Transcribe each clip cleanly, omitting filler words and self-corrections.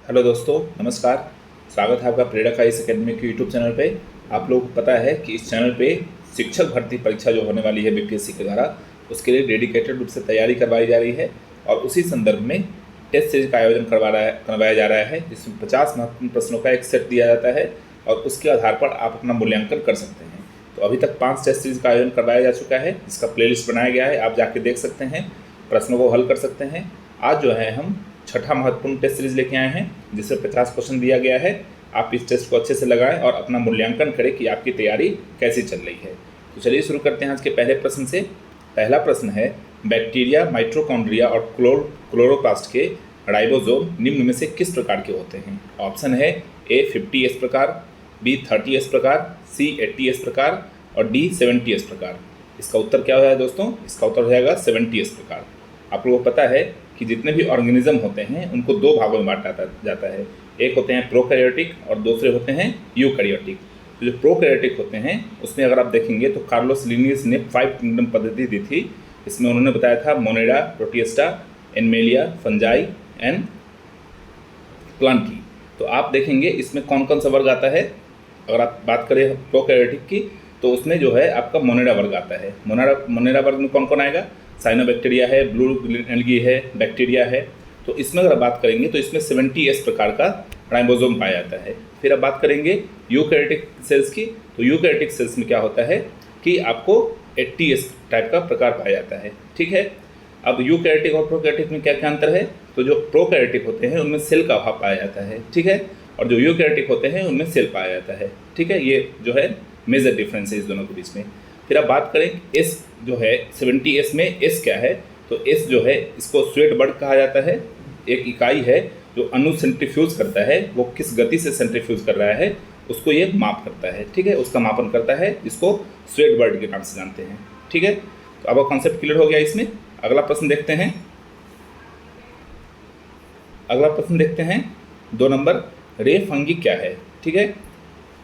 Hello दोस्तों, नमस्कार। स्वागत है आपका प्रेरक आईएएस अकेडमी के यूट्यूब चैनल पे। आप लोगों को पता है कि इस चैनल पे शिक्षक भर्ती परीक्षा जो होने वाली है बीपीएससी के द्वारा, उसके लिए डेडिकेटेड रूप से तैयारी करवाई जा रही है और उसी संदर्भ में टेस्ट सीरीज का आयोजन करवाया जा रहा है, जिसमें 50 महत्वपूर्ण प्रश्नों का एक सेट दिया जाता है और उसके आधार पर आप अपना मूल्यांकन कर सकते हैं। तो अभी तक 5 टेस्ट सीरीज का आयोजन करवाया जा चुका है, जिसका प्लेलिस्ट बनाया गया है, आप जाके देख सकते हैं, प्रश्नों को हल कर सकते हैं। आज जो है हम छठा महत्वपूर्ण टेस्ट सीरीज लेके आए हैं, जिसमें 50 क्वेश्चन दिया गया है। आप इस टेस्ट को अच्छे से लगाएं और अपना मूल्यांकन करें कि आपकी तैयारी कैसी चल रही है। तो चलिए शुरू करते हैं आज के पहले प्रश्न से। पहला प्रश्न है, बैक्टीरिया, माइटोकॉन्ड्रिया और क्लोरोप्लास्ट के राइबोसोम निम्न में से किस प्रकार के होते हैं? ऑप्शन है ए 50S प्रकार, बी 30S प्रकार, सी 80S प्रकार और डी 70S प्रकार। इसका उत्तर क्या हो जाएगा दोस्तों? इसका उत्तर हो जाएगा 70S प्रकार। आप लोगों को पता है कि जितने भी ऑर्गेनिज्म होते हैं उनको दो भागों में बांटा जाता है। एक होते हैं प्रोकैरियोटिक और दूसरे होते हैं यूकैरियोटिक। तो जो प्रोकैरियोटिक होते हैं उसमें अगर आप देखेंगे तो कार्लोस लिनियस ने 5 किंगडम पद्धति दी थी। इसमें उन्होंने बताया था मोनेडा, प्रोटिस्टा, एनमेलिया, फंजाई एंड प्लांटी। तो आप देखेंगे इसमें कौन कौन सा वर्ग आता है। अगर आप बात करें प्रोकैरियोटिक की तो उसमें जो है आपका मोनेडा वर्ग आता है। मोनेडा वर्ग में कौन कौन आएगा? साइनोबैक्टीरिया है, ब्लू एल्गी है, बैक्टीरिया है। तो इसमें अगर बात करेंगे तो इसमें 70S प्रकार का राइबोसोम पाया जाता है। फिर अब बात करेंगे यूकैरियोटिक सेल्स की, तो यूकैरियोटिक सेल्स में क्या होता है कि आपको 80S टाइप का प्रकार पाया जाता है। ठीक है। अब यूकैरियोटिक और प्रोकैरियोटिक में क्या क्या अंतर है? तो जो प्रोकैरियोटिक होते हैं उनमें सेल का अभाव पाया जाता है। ठीक है। और जो यूकैरियोटिक होते हैं उनमें सेल पाया जाता है। ठीक है, ये जो है मेजर डिफरेंस है इस दोनों के बीच में। फिर अब बात करें एस जो है 70S में एस क्या है? तो एस जो है इसको स्वेट बर्ड कहा जाता है। एक इकाई है जो अणु सेंट्रीफ्यूज करता है, वो किस गति से सेंट्रीफ्यूज कर रहा है उसको ये माप करता है। ठीक है, उसका मापन करता है, जिसको स्वेट बर्ड के नाम से जानते हैं। ठीक है, तो अब कॉन्सेप्ट क्लियर हो गया इसमें। अगला प्रश्न देखते हैं। अगला प्रश्न देखते हैं 2 नंबर, रे फंगी क्या है? ठीक है,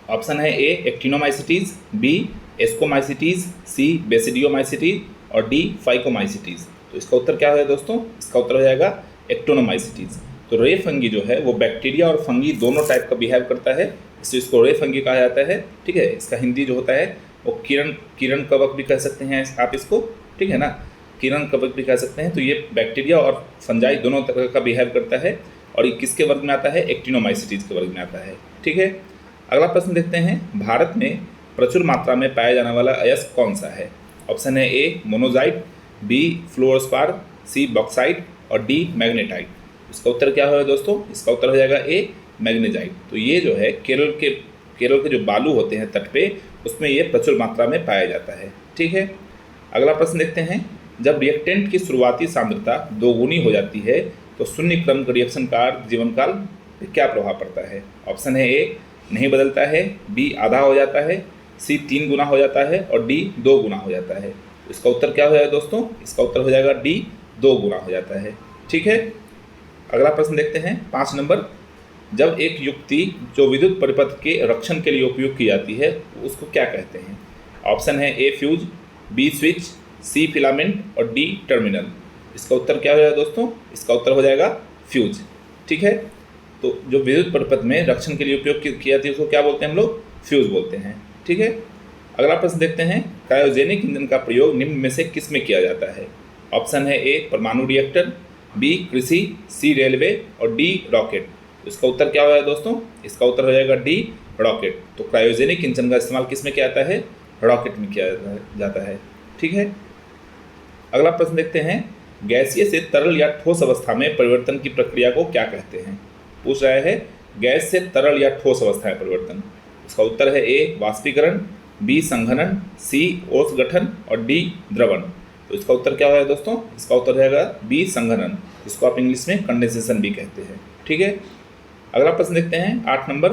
ऑप्शन है ए एक्टिनोमाइसिटीज, बी एस्कोमाइसिटीज, सी बेसिडियोमाइसिटीज और डी फाइकोमाइसिटीज। तो इसका उत्तर क्या है दोस्तों? इसका उत्तर हो जाएगा एक्टोनोमाइसिटीज। तो रे फंगी जो है वो बैक्टीरिया और फंगी दोनों टाइप का बिहेव करता है, इसलिए इसको रे फंगी कहा जाता है। ठीक है, इसका हिंदी जो होता है वो किरण कवक भी कह सकते हैं आप इसको। ठीक है ना, किरण कवक भी कह सकते हैं। तो ये बैक्टीरिया और फंजाई दोनों तरह का बिहेव करता है और ये किसके वर्ग में आता है? एक्टिनोमाइसिटीज के वर्ग में आता है। ठीक है, अगला प्रश्न देखते हैं, भारत में प्रचुर मात्रा में पाया जाने वाला अयस्क कौन सा है? ऑप्शन है ए मोनोजाइट, बी फ्लोरोस्पार, सी बॉक्साइट और डी मैग्नेटाइट। इसका उत्तर क्या होगा दोस्तों? इसका उत्तर हो जाएगा ए मैग्नेजाइट। तो ये जो है केरल के जो बालू होते हैं तट पे, उसमें ये प्रचुर मात्रा में पाया जाता है। ठीक है, अगला प्रश्न देखते हैं, जब रिएक्टेंट की शुरुआती सांद्रता दोगुनी हो जाती है तो शून्य क्रम रिएक्शन का जीवनकाल पर क्या प्रभाव पड़ता है? ऑप्शन है ए नहीं बदलता है, बी आधा हो जाता है, सी 3 गुना हो जाता है और डी 2 गुना हो जाता है। इसका उत्तर क्या हो जाएगा दोस्तों? इसका उत्तर हो जाएगा डी 2 गुना हो जाता है। ठीक है, अगला प्रश्न देखते हैं 5 नंबर, जब एक युक्ति जो विद्युत परिपथ के रक्षण के लिए उपयोग की जाती है उसको क्या कहते हैं? ऑप्शन है ए फ्यूज, बी स्विच, सी फिलामेंट और डी टर्मिनल। इसका उत्तर क्या हो जाएगा दोस्तों? इसका उत्तर हो जाएगा फ्यूज। ठीक है, तो जो विद्युत परिपथ में रक्षण के लिए उपयोग की जाती है उसको क्या बोलते हैं हम लोग? फ्यूज बोलते हैं। ठीक है, अगला प्रश्न देखते हैं, क्रायोजेनिक ईंधन का प्रयोग निम्न में से किस में किया जाता है? ऑप्शन है ए परमाणु रिएक्टर, बी कृषि, सी रेलवे और डी रॉकेट। इसका उत्तर क्या हो जाएगा दोस्तों? इसका उत्तर हो जाएगा डी रॉकेट। तो क्रायोजेनिक ईंधन का इस्तेमाल किस में किया जाता है? रॉकेट में किया जाता है। ठीक है, अगला प्रश्न देखते हैं, गैसीय से तरल या ठोस अवस्था में परिवर्तन की प्रक्रिया को क्या कहते हैं? पूछ रहा है गैस से तरल या ठोस अवस्था में परिवर्तन। इसका उत्तर है ए वाष्पीकरण, बी संघनन, सी ओस गठन और डी द्रवण। तो इसका उत्तर क्या होगा दोस्तों? इसका उत्तर रहेगा बी संघनन, इसको आप इंग्लिश में कंडेंसेशन भी कहते हैं। ठीक है, अगला प्रश्न देखते हैं 8 नंबर,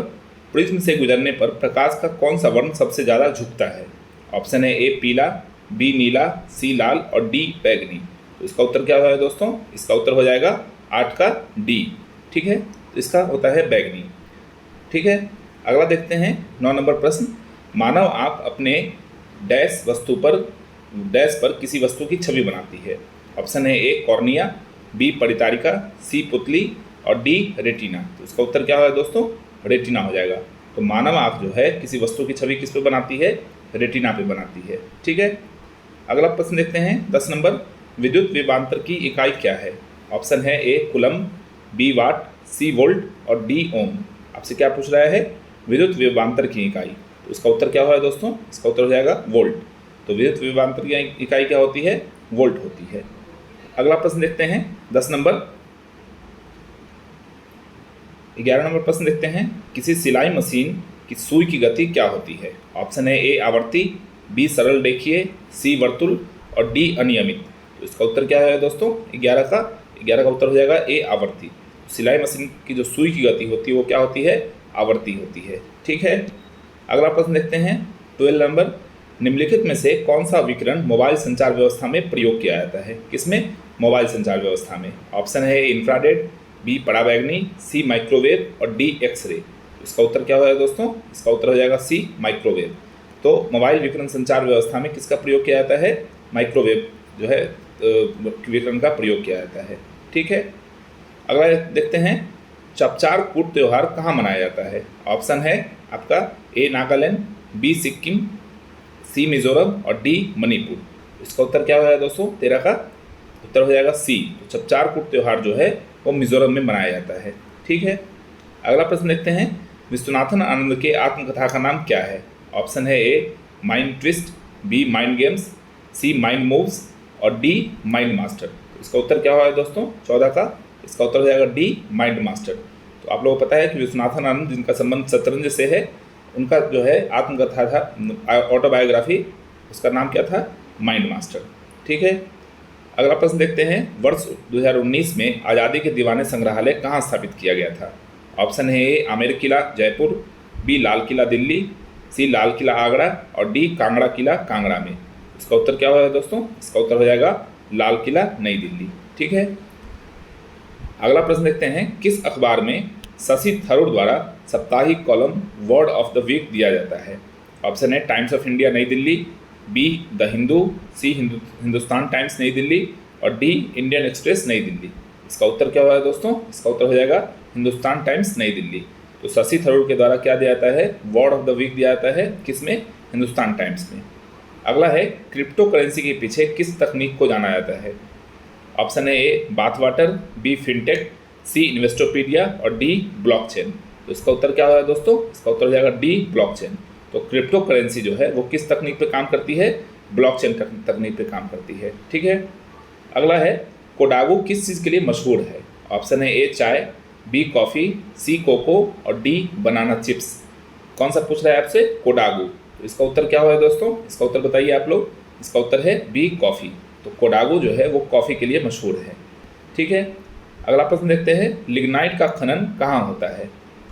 प्रिज्म से गुजरने पर प्रकाश का कौन सा वर्ण सबसे ज़्यादा झुकता है? ऑप्शन है ए पीला, बी नीला, सी लाल और डी बैगनी। तो इसका उत्तर क्या होगा दोस्तों? इसका उत्तर हो जाएगा 8 का डी। ठीक है, तो इसका होता है बैगनी। ठीक है, अगला देखते हैं 9 नंबर प्रश्न, मानव आँख अपने डैश पर किसी वस्तु की छवि बनाती है। ऑप्शन है ए कॉर्निया, बी परितारिका, सी पुतली, और डी रेटिना। तो इसका उत्तर क्या होगा दोस्तों, रेटिना हो जाएगा। तो मानव आँख जो है किसी वस्तु की छवि किस पे बनाती है, रेटिना पे बनाती है। ठीक है, अगला प्रश्न देखते हैं 10 नंबर, विद्युत विभवांतर की इकाई क्या है। ऑप्शन है ए कूलम, बी वाट, सी वोल्ट और डी ओम। आपसे क्या पूछ रहा है, विद्युत विभवांतर की इकाई। तो इसका उत्तर क्या होगा दोस्तों, इसका उत्तर हो जाएगा वोल्ट। तो विद्युत विभवांतर की इकाई क्या होती है, वोल्ट होती है। अगला प्रश्न देखते हैं 10 नंबर, 11 नंबर प्रश्न देखते हैं, किसी सिलाई मशीन की सुई की गति क्या होती है। ऑप्शन है ए आवर्ती, बी सरल रेखीय, सी वर्तुल और डी अनियमित। तो इसका उत्तर क्या है दोस्तों, 11 का उत्तर हो जाएगा ए आवर्ती। सिलाई मशीन की जो सुई की गति होती है वो क्या होती है, आवर्ती होती है। ठीक है, अगला प्रश्न देखते हैं 12 नंबर, निम्नलिखित में से कौन सा विकिरण मोबाइल संचार व्यवस्था में प्रयोग किया जाता है। किसमें, मोबाइल संचार व्यवस्था में। ऑप्शन है इंफ्रारेड, बी पराबैंगनी, सी माइक्रोवेव और डी एक्सरे। इसका उत्तर क्या होगा दोस्तों, इसका उत्तर हो जाएगा सी माइक्रोवेव। तो मोबाइल विकिरण संचार व्यवस्था में किसका प्रयोग किया जाता है, माइक्रोवेव जो है विकिरण का प्रयोग किया जाता है। ठीक है, अगला देखते हैं चपचार कूट त्यौहार कहाँ मनाया जाता है। ऑप्शन है आपका ए नागालैंड, बी सिक्किम, सी मिजोरम और डी मणिपुर। इसका उत्तर क्या होगा दोस्तों, 13 का उत्तर हो जाएगा सी। तो चपचार कूट त्यौहार जो है वो मिजोरम में मनाया जाता है। ठीक है, अगला प्रश्न देखते हैं, विश्वनाथन आनंद के आत्मकथा का नाम क्या है। ऑप्शन है A mind twist, B mind games, C mind moves और डी माइंड मास्टर। तो इसका उत्तर क्या होगा दोस्तों, 14 का इसका उत्तर हो जाएगा डी माइंड मास्टर। तो आप लोगों को पता है कि विश्वनाथन आनंद जिनका संबंध शतरंज से है, उनका जो है आत्मकथा था, ऑटोबायोग्राफी, उसका नाम क्या था, माइंड मास्टर। ठीक है, अगला प्रश्न देखते हैं, वर्ष 2019 में आज़ादी के दीवाने संग्रहालय कहाँ स्थापित किया गया था। ऑप्शन है ए आमेर किला जयपुर, बी लाल किला दिल्ली, सी लाल किला आगरा और डी कांगड़ा किला कांगड़ा में। इसका उत्तर क्या होगा दोस्तों, इसका उत्तर हो जाएगा लाल किला नई दिल्ली। ठीक है, अगला प्रश्न देखते हैं, किस अखबार में शशि थरूर द्वारा साप्ताहिक column word of the week दिया जाता है। ऑप्शन है टाइम्स ऑफ इंडिया नई Delhi, B the Hindu, C Hindustan Times नई दिल्ली और डी इंडियन एक्सप्रेस नई दिल्ली। इसका उत्तर क्या होगा दोस्तों, इसका उत्तर हो जाएगा हिंदुस्तान टाइम्स नई दिल्ली। तो शशि थरूर के द्वारा क्या दिया जाता है, वर्ड ऑफ द वीक दिया जाता है, किसमें, हिंदुस्तान टाइम्स में। अगला है, क्रिप्टो करेंसी के पीछे किस तकनीक को जाना जाता है। ऑप्शन है A bath water, B fintech, C Investopedia और डी ब्लॉकचेन। तो इसका उत्तर क्या होगा दोस्तों, इसका उत्तर हो जाएगा डी ब्लॉकचेन। तो क्रिप्टो करेंसी जो है वो किस तकनीक पे काम करती है, ब्लॉकचेन तकनीक पे काम करती है। ठीक है, अगला है, कोडागू किस चीज़ के लिए मशहूर है। ऑप्शन है ए चाय, बी कॉफ़ी, सी कोको और डी बनाना चिप्स। कौन सा पूछ रहा है आपसे, कोडागू। तो इसका उत्तर क्या होगा दोस्तों, इसका उत्तर बताइए आप लोग। इसका उत्तर है बी कॉफ़ी। तो कोडागू जो है वो कॉफ़ी के लिए मशहूर है। ठीक है, अगला प्रश्न देखते हैं, लिग्नाइट का खनन कहाँ होता है।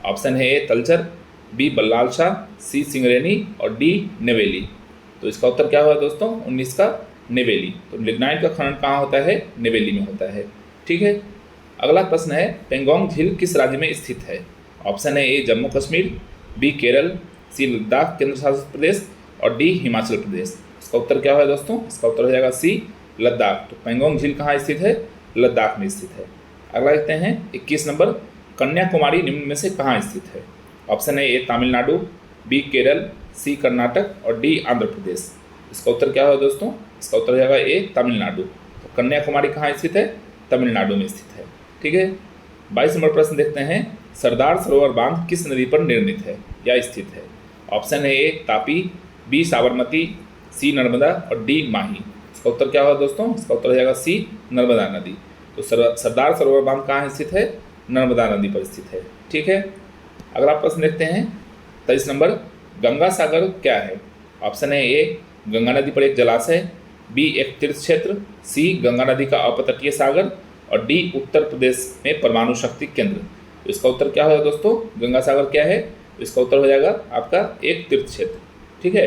ऑप्शन है ए तलचर, बी बल्लाल शाह, सी सिंगरेनी और डी नेवेली। तो इसका उत्तर क्या होगा दोस्तों, 19 का नेवेली। तो लिग्नाइट का खनन कहाँ होता है, नेवेली में होता है। ठीक है, अगला प्रश्न है, पेंगोंग झील किस राज्य में स्थित है। ऑप्शन है ए जम्मू कश्मीर, बी केरल, सी लद्दाख केंद्र शासित प्रदेश और डी हिमाचल प्रदेश। इसका उत्तर क्या होगा दोस्तों, इसका उत्तर हो जाएगा सी लद्दाख। तो पेंगोंग झील कहाँ स्थित है, लद्दाख में स्थित है। अगला देखते हैं 21 नंबर, कन्याकुमारी निम्न में से कहाँ स्थित है। ऑप्शन है ए तमिलनाडु, बी केरल, सी कर्नाटक और डी आंध्र प्रदेश। इसका उत्तर क्या होगा दोस्तों, इसका उत्तर हो जाएगा ए तमिलनाडु। तो कन्याकुमारी कहाँ स्थित है, तमिलनाडु में स्थित है। ठीक है, 22 नंबर प्रश्न देखते हैं, सरदार सरोवर बांध किस नदी पर निर्मित है या स्थित है। ऑप्शन है ए तापी, बी साबरमती, सी नर्मदा और डी माही। इसका उत्तर क्या होगा दोस्तों, इसका उत्तर हो जाएगा सी नर्मदा नदी। तो सरदार सरोवर बांध कहाँ स्थित है, नर्मदा नदी पर स्थित है। ठीक है, अगला प्रश्न देखते हैं 23 नंबर, गंगा सागर क्या है। ऑप्शन है ए गंगा नदी पर एक जलाशय, बी एक तीर्थ क्षेत्र, सी गंगा नदी का अपतटीय सागर और डी उत्तर प्रदेश में परमाणु शक्ति केंद्र। तो इसका उत्तर क्या होगा दोस्तों, गंगा सागर क्या है, तो इसका उत्तर हो जाएगा आपका एक तीर्थ क्षेत्र। ठीक है,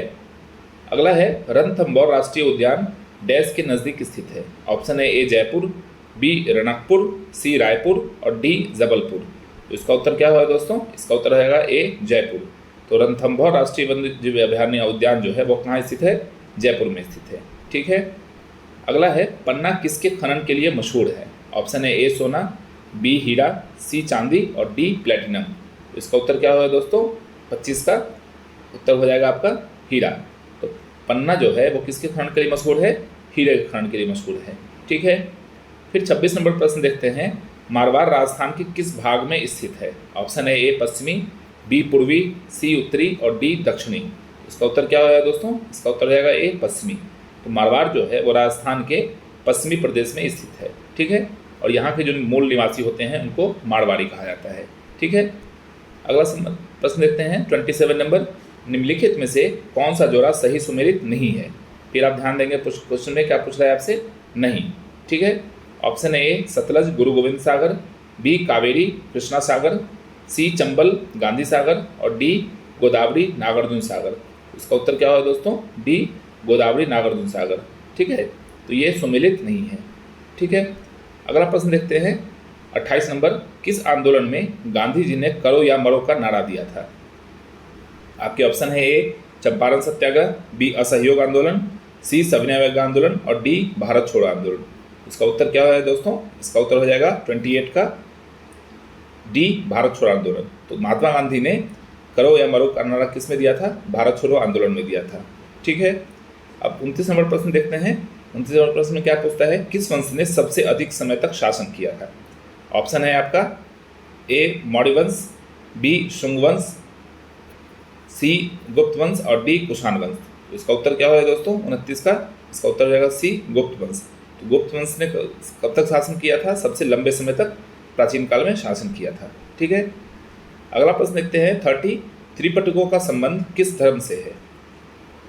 अगला है, रणथंभौर राष्ट्रीय उद्यान डैश के नज़दीक स्थित है। ऑप्शन है ए जयपुर, बी रणकपुर, सी रायपुर और डी जबलपुर। तो इसका उत्तर क्या होगा दोस्तों, इसका उत्तर रहेगा ए जयपुर। तो रणथंभौर राष्ट्रीय वन्यजीव अभयारण्य उद्यान जो है वो कहाँ स्थित है, जयपुर में स्थित है। ठीक है, अगला है, पन्ना किसके खनन के लिए मशहूर है। ऑप्शन है ए सोना, बी हीरा, सी चांदी और डी प्लेटिनम। इसका उत्तर क्या होगा दोस्तों? 25 का उत्तर हो जाएगा आपका हीरा। तो पन्ना जो है वो किसके खनन के लिए मशहूर है? हीरे के खनन के लिए मशहूर है। ठीक है, फिर 26 नंबर प्रश्न देखते हैं। मारवाड़ राजस्थान के किस भाग में स्थित है? ऑप्शन है ए पश्चिमी, बी पूर्वी, सी उत्तरी और डी दक्षिणी। इसका उत्तर क्या होगा दोस्तों? इसका उत्तर हो जाएगा ए पश्चिमी। तो मारवाड़ जो है वो राजस्थान के पश्चिमी प्रदेश में स्थित है। ठीक है, और यहाँ के जो मूल निवासी होते हैं उनको मारवाड़ी कहा जाता है। ठीक है, अगला प्रश्न देखते हैं 27 नंबर। निम्नलिखित में से कौन सा जोड़ा सही सुमेलित नहीं है? फिर आप ध्यान देंगे क्वेश्चन में क्या पूछ रहा है आपसे, नहीं। ठीक है, option A Sutlej Guru Govind Sagar, B Kaveri Krishna सागर, सी चंबल गांधी सागर और डी गोदावरी नागार्जुन सागर। इसका उत्तर क्या होगा दोस्तों? डी गोदावरी नागार्जुन सागर। ठीक है, तो ये सुमेलित नहीं है। ठीक है, अगला प्रश्न देखते हैं 28 नंबर। किस आंदोलन में गांधी जी ने करो या मरो का नारा दिया था? आपके ऑप्शन है ए चंपारण सत्याग्रह, बी असहयोग आंदोलन, सी सविनय अवज्ञा आंदोलन और डी भारत छोड़ो आंदोलन। इसका उत्तर क्या है दोस्तों? इसका उत्तर हो जाएगा 28 का डी भारत छोड़ो आंदोलन। तो महात्मा गांधी ने करो या मरो का नारा किस में दिया था? भारत छोड़ो आंदोलन में दिया था। ठीक है, अब 29 नंबर प्रश्न देखते हैं। 29 नंबर प्रश्न में क्या पूछता है? किस वंश ने सबसे अधिक समय तक शासन किया था? ऑप्शन है आपका ए मौर्य वंश, बी शुंग वंश, सी गुप्त वंश और डी कुषाण वंश। तो इसका उत्तर क्या होगा दोस्तों 29 का? इसका उत्तर हो जाएगा सी गुप्त वंश। तो गुप्त वंश ने कब तक शासन किया था? सबसे लंबे समय तक प्राचीन काल में शासन किया था। ठीक है, अगला प्रश्न देखते हैं 30। त्रिपिटकों का संबंध किस धर्म से है?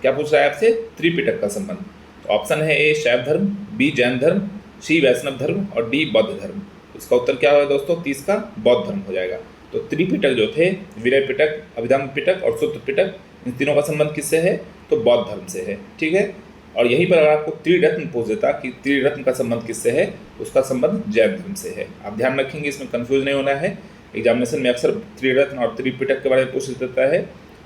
क्या पूछ रहा है आपसे? त्रिपिटक का संबंध। तो ऑप्शन है ए शैव धर्म, बी जैन धर्म, सी वैष्णव धर्म और डी बौद्ध धर्म। इसका उत्तर क्या होगा दोस्तों? 30 का बौद्ध धर्म हो जाएगा। तो त्रिपिटक जो थे, विनय पिटक, अभिधम्म पिटक और सूत्र पिटक, इन तीनों का संबंध किससे है? तो बौद्ध धर्म से है। ठीक है, और यहीं पर अगर आपको त्रिरत्न पूछ देता कि त्रिरत्न का संबंध किससे है, उसका संबंध जैन धर्म से है। आप ध्यान रखेंगे, इसमें कंफ्यूज नहीं होना है। एग्जामिनेशन में अक्सर त्रिरत्न और त्रिपिटक के बारे में पूछ देता है।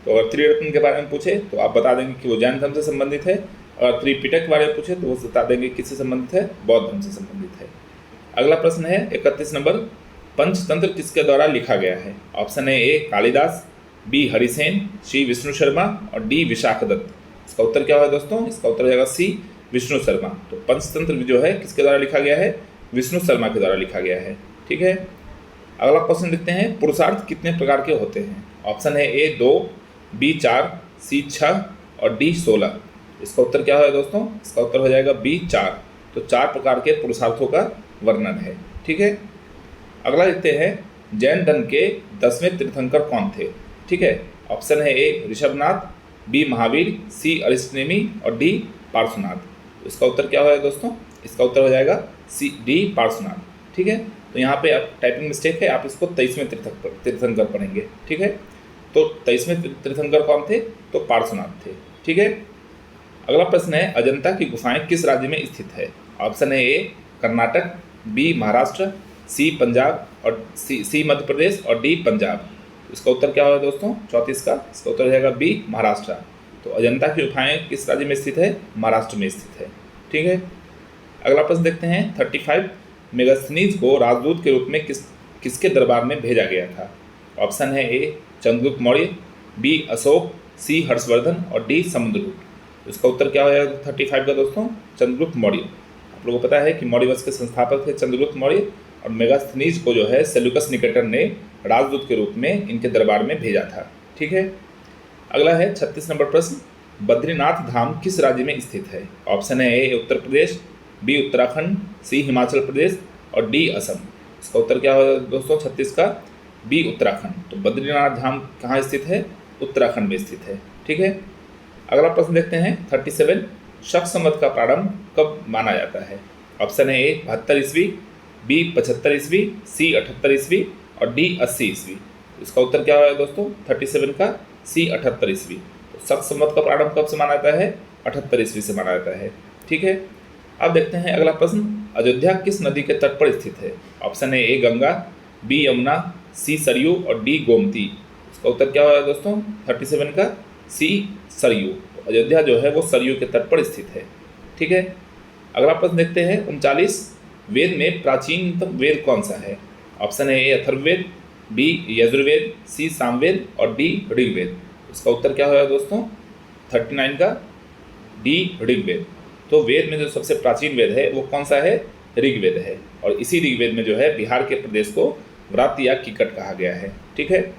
तो अगर त्रिरत्न के बारे में पूछे तो आप बता देंगे कि वो जैन धर्म से संबंधित है, और त्रिपिटक के बारे में पूछे तो वो बता देंगे किससे संबंधित है? बौद्ध धर्म से संबंधित है। अगला प्रश्न है 31 नंबर। पंचतंत्र किसके द्वारा लिखा गया है? ऑप्शन है ए कालिदास, बी हरिसेन, सी विष्णु शर्मा और डी विशाखदत्त। इसका उत्तर क्या होगा दोस्तों? इसका उत्तर हो जाएगा सी विष्णु शर्मा। तो पंचतंत्र जो है किसके द्वारा लिखा गया है? विष्णु शर्मा के द्वारा लिखा गया है। ठीक है, अगला क्वेश्चन देखते हैं। पुरुषार्थ कितने प्रकार के होते हैं? ऑप्शन है ए 2, बी 4, सी 6 और डी 16। इसका उत्तर क्या होगा दोस्तों? इसका उत्तर हो जाएगा बी 4। तो 4 प्रकार के पुरुषार्थों का वर्णन है। ठीक है, अगला देखते हैं जैन धर्म के 10वें तीर्थंकर कौन थे? ठीक है, ऑप्शन है ए ऋषभनाथ, बी महावीर, सी अरिष्टनेमी और डी पार्श्वनाथ। इसका उत्तर क्या होगा दोस्तों? इसका उत्तर हो जाएगा सी डी पार्श्वनाथ। ठीक है, तो यहाँ पे आप टाइपिंग मिस्टेक है, आप इसको 23वें तीर्थंकर पढ़ेंगे। ठीक है, तो 23वें तीर्थंकर कौन थे? तो पार्श्वनाथ थे। ठीक है, अगला प्रश्न है अजंता की गुफाएं किस राज्य में स्थित है? ऑप्शन है ए कर्नाटक, बी महाराष्ट्र, सी पंजाब और सी मध्य प्रदेश और डी पंजाब। इसका उत्तर क्या होगा दोस्तों 34 का? इसका उत्तर हो जाएगा बी महाराष्ट्र। तो अजंता की गुफाएं किस राज्य में स्थित है? महाराष्ट्र में स्थित है। ठीक है, अगला प्रश्न देखते हैं 35। मेगास्थनीज को राजदूत के रूप में किसके दरबार में भेजा गया था? ऑप्शन है ए चंद्रगुप्त मौर्य, बी अशोक, सी हर्षवर्धन और डी समुद्रगुप्त। इसका उत्तर क्या होगा 35 का दोस्तों? चंद्रगुप्त मौर्य। आप लोगों को पता है कि मौर्य वंश के संस्थापक थे चंद्रगुप्त मौर्य, और मेगास्थनीज को जो है सेल्यूकस निकेटर ने राजदूत के रूप में इनके दरबार में भेजा था। ठीक है, अगला है 36 नंबर प्रश्न। बद्रीनाथ धाम किस राज्य में स्थित है? ऑप्शन है ए उत्तर प्रदेश, बी उत्तराखंड, सी हिमाचल प्रदेश और डी असम। इसका उत्तर क्या होगा दोस्तों 36 का? बी उत्तराखंड। तो बद्रीनाथ धाम कहाँ स्थित है? उत्तराखंड में स्थित है। ठीक है, अगला प्रश्न देखते हैं 37। शक संवत का प्रारंभ कब माना जाता है? ऑप्शन है ए 72 ईस्वी, बी 75 ईस्वी, सी 78 ईस्वी और डी 80 ईस्वी। इसका उत्तर क्या होगा दोस्तों 37 का? सी 78 ईस्वी। तो शक संवत का प्रारंभ कब से माना जाता है? 78 ईस्वी से माना जाता है। ठीक है, अब देखते हैं अगला प्रश्न। अयोध्या किस नदी के तट पर स्थित है? ऑप्शन है ए गंगा, बी यमुना, सी सरयू और डी गोमती। इसका उत्तर क्या होगा दोस्तों 37 का? सी सरयू। तो अयोध्या जो है वो सरयू के तट पर स्थित है। ठीक है, अगला प्रश्न देखते हैं 39। वेद में प्राचीनतम वेद कौन सा है? ऑप्शन है ए अथर्ववेद, बी यजुर्वेद, सी सामवेद और डी ऋग्वेद। इसका उत्तर क्या होगा दोस्तों? 39 का डी ऋग्वेद। तो वेद में जो सबसे प्राचीन वेद है वो कौन सा है? ऋग्वेद है। और इसी ऋग्वेद में जो है बिहार के प्रदेश को व्रात या कीकट कहा गया है। ठीक है,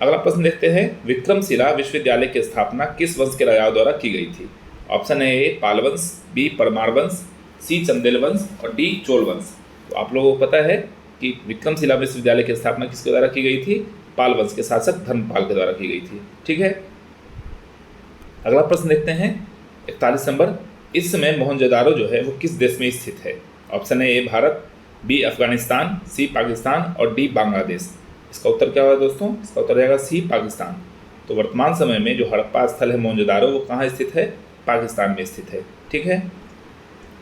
अगला प्रश्न देखते हैं। विक्रमशिला विश्वविद्यालय की स्थापना किस वंश के राजाओं द्वारा की गई थी? ऑप्शन है ए पाल वंश, बी परमार वंश, सी चंदेल वंश और डी चोल वंश। तो आप लोगों को पता है कि विक्रमशिला विश्वविद्यालय की स्थापना किसके द्वारा की गई थी? पाल वंश के शासक धर्मपाल के द्वारा की गई थी। ठीक है, अगला प्रश्न देखते हैं 41 नंबर। इस समय मोहनजोदारो जो है वो किस देश में स्थित है? ऑप्शन है ए भारत, बी अफगानिस्तान, सी पाकिस्तान और डी बांग्लादेश। इसका उत्तर क्या होगा दोस्तों? इसका उत्तर रहेगा सी पाकिस्तान। तो वर्तमान समय में जो हड़प्पा स्थल है मोहनजोदारो वो कहाँ स्थित है? पाकिस्तान में स्थित है। ठीक है,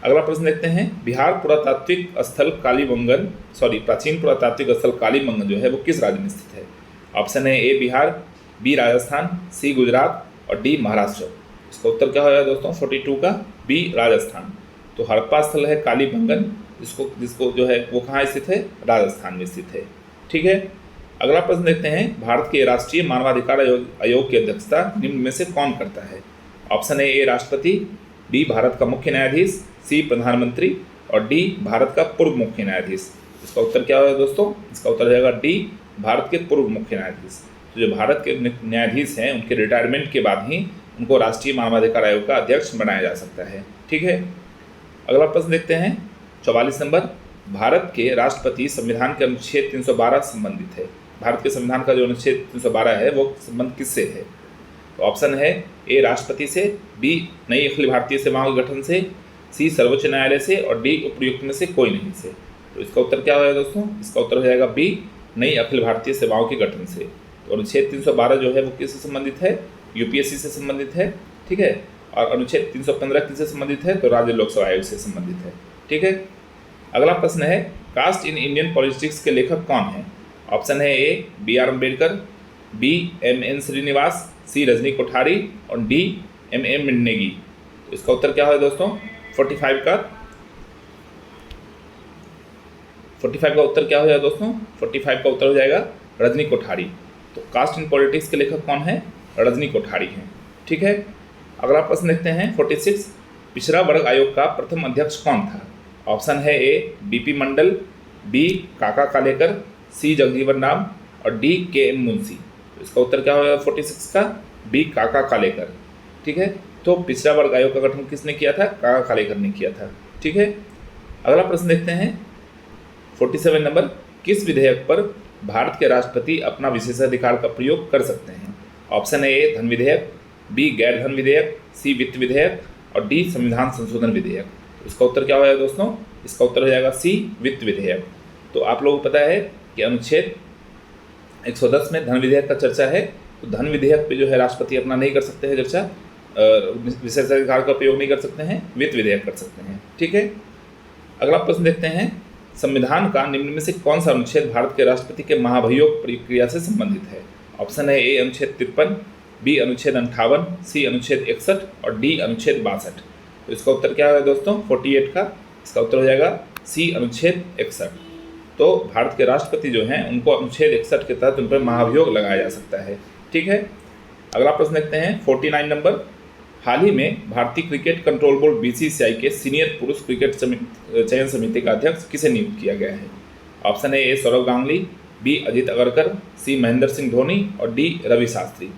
अगला प्रश्न देखते हैं। बिहार पुरातात्विक स्थल प्राचीन पुरातात्विक स्थल कालीबंगन जो है वो किस राज्य में स्थित है? ऑप्शन है ए बिहार, बी राजस्थान, सी गुजरात और डी महाराष्ट्र। इसका उत्तर क्या होगा दोस्तों? 42 का बी राजस्थान। तो हड़प्पा स्थल है कालीबंगन, जिसको जो है वो कहाँ स्थित है? राजस्थान में स्थित है। ठीक है, अगला प्रश्न देखते हैं। भारत के राष्ट्रीय मानवाधिकार आयोग की अध्यक्षता निम्न में से कौन करता है? ऑप्शन है ए राष्ट्रपति, बी भारत का मुख्य न्यायाधीश, सी प्रधानमंत्री और डी भारत का पूर्व मुख्य न्यायाधीश। इसका उत्तर क्या होगा दोस्तों? इसका उत्तर हो जाएगा डी भारत के पूर्व मुख्य न्यायाधीश। तो जो भारत के न्यायाधीश हैं उनके रिटायरमेंट के बाद ही उनको राष्ट्रीय मानवाधिकार आयोग का अध्यक्ष बनाया जा सकता है। ठीक है, अगला प्रश्न देखते हैं 44 नंबर। भारत के राष्ट्रपति संविधान के अनुच्छेद 312 संबंधित है। भारत के संविधान का जो अनुच्छेद 312 है वो संबंध किससे है? तो ऑप्शन है ए राष्ट्रपति से, बी नई अखिल भारतीय सेवाओं के गठन से, सी सर्वोच्च न्यायालय से और डी उपयुक्त में से कोई नहीं से। तो इसका उत्तर क्या होगा दोस्तों? इसका उत्तर हो जाएगा बी नई अखिल भारतीय सेवाओं के गठन से। तो अनुच्छेद 312 जो है वो किससे संबंधित है? यूपीएससी से संबंधित है। ठीक है, और अनुच्छेद 315 किससे संबंधित है? तो राज्य लोक सेवा आयोग से संबंधित है। ठीक है, अगला प्रश्न है। कास्ट इन इंडियन पॉलिटिक्स के लेखक कौन है? ऑप्शन है A B R Ambedkar, B M N Srinivas, C Rajni Kothari और डी एम एम मिन्नेगी। तो इसका उत्तर क्या है दोस्तों? 45 का उत्तर क्या हो जाएगा दोस्तों? 45 का उत्तर हो जाएगा रजनी कोठारी। तो कास्ट इन पॉलिटिक्स के लेखक कौन है? रजनी कोठारी हैं। ठीक है, अगला प्रश्न देखते हैं 46। पिछड़ा वर्ग आयोग का प्रथम अध्यक्ष कौन था? ऑप्शन है ए बीपी मंडल, बी काका कालेकर, सी जगजीवन राम और डी के एम मुंशी। तो इसका उत्तर क्या होगा 46 का? बी काका कालेकर। ठीक है, तो पिछड़ा वर्ग आयोग का गठन किसने किया था? काका कालेकर ने किया था। ठीक है, अगला प्रश्न देखते हैं 47 नंबर। किस विधेयक पर भारत के राष्ट्रपति अपना विशेषाधिकार का प्रयोग कर सकते हैं? ऑप्शन है ए धन विधेयक, बी गैर धन विधेयक, सी वित्त विधेयक और डी संविधान संशोधन विधेयक। तो इसका उत्तर क्या होगा दोस्तों? इसका उत्तर हो जाएगा सी वित्त विधेयक। तो आप लोगों को पता है कि अनुच्छेद 110 में धन विधेयक का चर्चा है। तो धन विधेयक पे जो है राष्ट्रपति अपना नहीं कर सकते हैं चर्चा, विशेषाधिकार का प्रयोग नहीं कर सकते हैं, वित्त विधेयक कर सकते हैं। ठीक है, अगला प्रश्न देखते हैं। संविधान का निम्न में से कौन सा अनुच्छेद भारत के राष्ट्रपति के महाभियोग प्रक्रिया से संबंधित है? ऑप्शन है ए अनुच्छेद 53, बी अनुच्छेद 58, सी अनुच्छेद 61 और डी अनुच्छेद 62। तो इसका उत्तर क्या है दोस्तों? 48 का। इसका उत्तर हो जाएगा सी अनुच्छेद 61। तो भारत के राष्ट्रपति जो हैं उनको अनुच्छेद 61 के तहत उन पर महाभियोग लगाया जा सकता है। ठीक है, अगला प्रश्न देखते हैं 49 नंबर। हाल ही में भारतीय क्रिकेट कंट्रोल बोर्ड बीसीसीआई के सीनियर पुरुष क्रिकेट चयन समिति का अध्यक्ष किसे नियुक्त किया गया है? ऑप्शन है ए सौरव गांगुली, बी अजीत अगरकर, सी महेंद्र सिंह धोनी और डी रवि शास्त्री।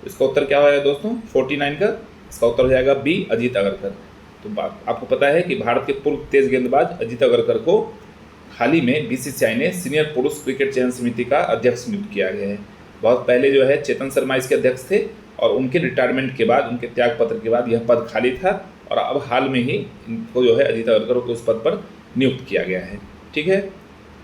इसका उत्तर क्या होगा दोस्तों? 49 का। इसका उत्तर हो जाएगा बी अजीत अगरकर। तो आपको पता है कि भारत के पूर्व तेज गेंदबाज अजीत अगरकर को हाल ही में बीसीसीआई ने सीनियर पुरुष क्रिकेट चयन समिति का अध्यक्ष नियुक्त किया गया है। बहुत पहले जो है चेतन शर्मा इसके अध्यक्ष थे और उनके रिटायरमेंट के बाद, उनके त्यागपत्र के बाद यह पद खाली था और अब हाल में ही इनको जो है अजीत अगरकर को उस पद पर नियुक्त किया गया है। ठीक है,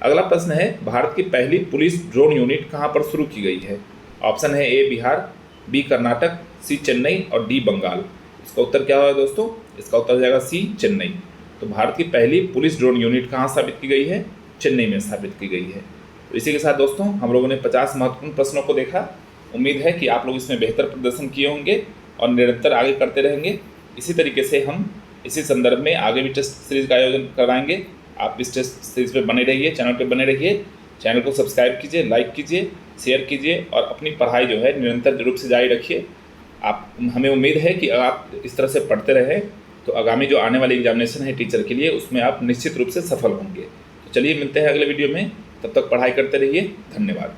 अगला प्रश्न है। भारत की पहली पुलिस ड्रोन यूनिट कहाँ पर शुरू की गई है? ऑप्शन है ए बिहार, बी कर्नाटक, सी चेन्नई और डी बंगाल। इसका उत्तर क्या होगा दोस्तों? इसका उत्तर हो जाएगा सी चेन्नई। तो भारत की पहली पुलिस ड्रोन यूनिट कहाँ स्थापित की गई है? चेन्नई में स्थापित की गई है। तो इसी के साथ दोस्तों हम लोगों ने 50 महत्वपूर्ण प्रश्नों को देखा। उम्मीद है कि आप लोग इसमें बेहतर प्रदर्शन किए होंगे और निरंतर आगे करते रहेंगे। इसी तरीके से हम इसी संदर्भ में आगे भी टेस्ट सीरीज का आयोजन करवाएंगे। आप इस टेस्ट सीरीज पे बने रहिए, चैनल पे बने रहिए। चैनल को सब्सक्राइब कीजिए, लाइक कीजिए, शेयर कीजिए और अपनी पढ़ाई जो है निरंतर रूप से जारी रखिए। आप हमें उम्मीद है कि अगर आप इस तरह से पढ़ते रहे तो आगामी जो आने वाली एग्जामिनेशन है टीचर के लिए, उसमें आप निश्चित रूप से सफल होंगे। तो चलिए मिलते हैं अगले वीडियो में, तब तक पढ़ाई करते रहिए। धन्यवाद।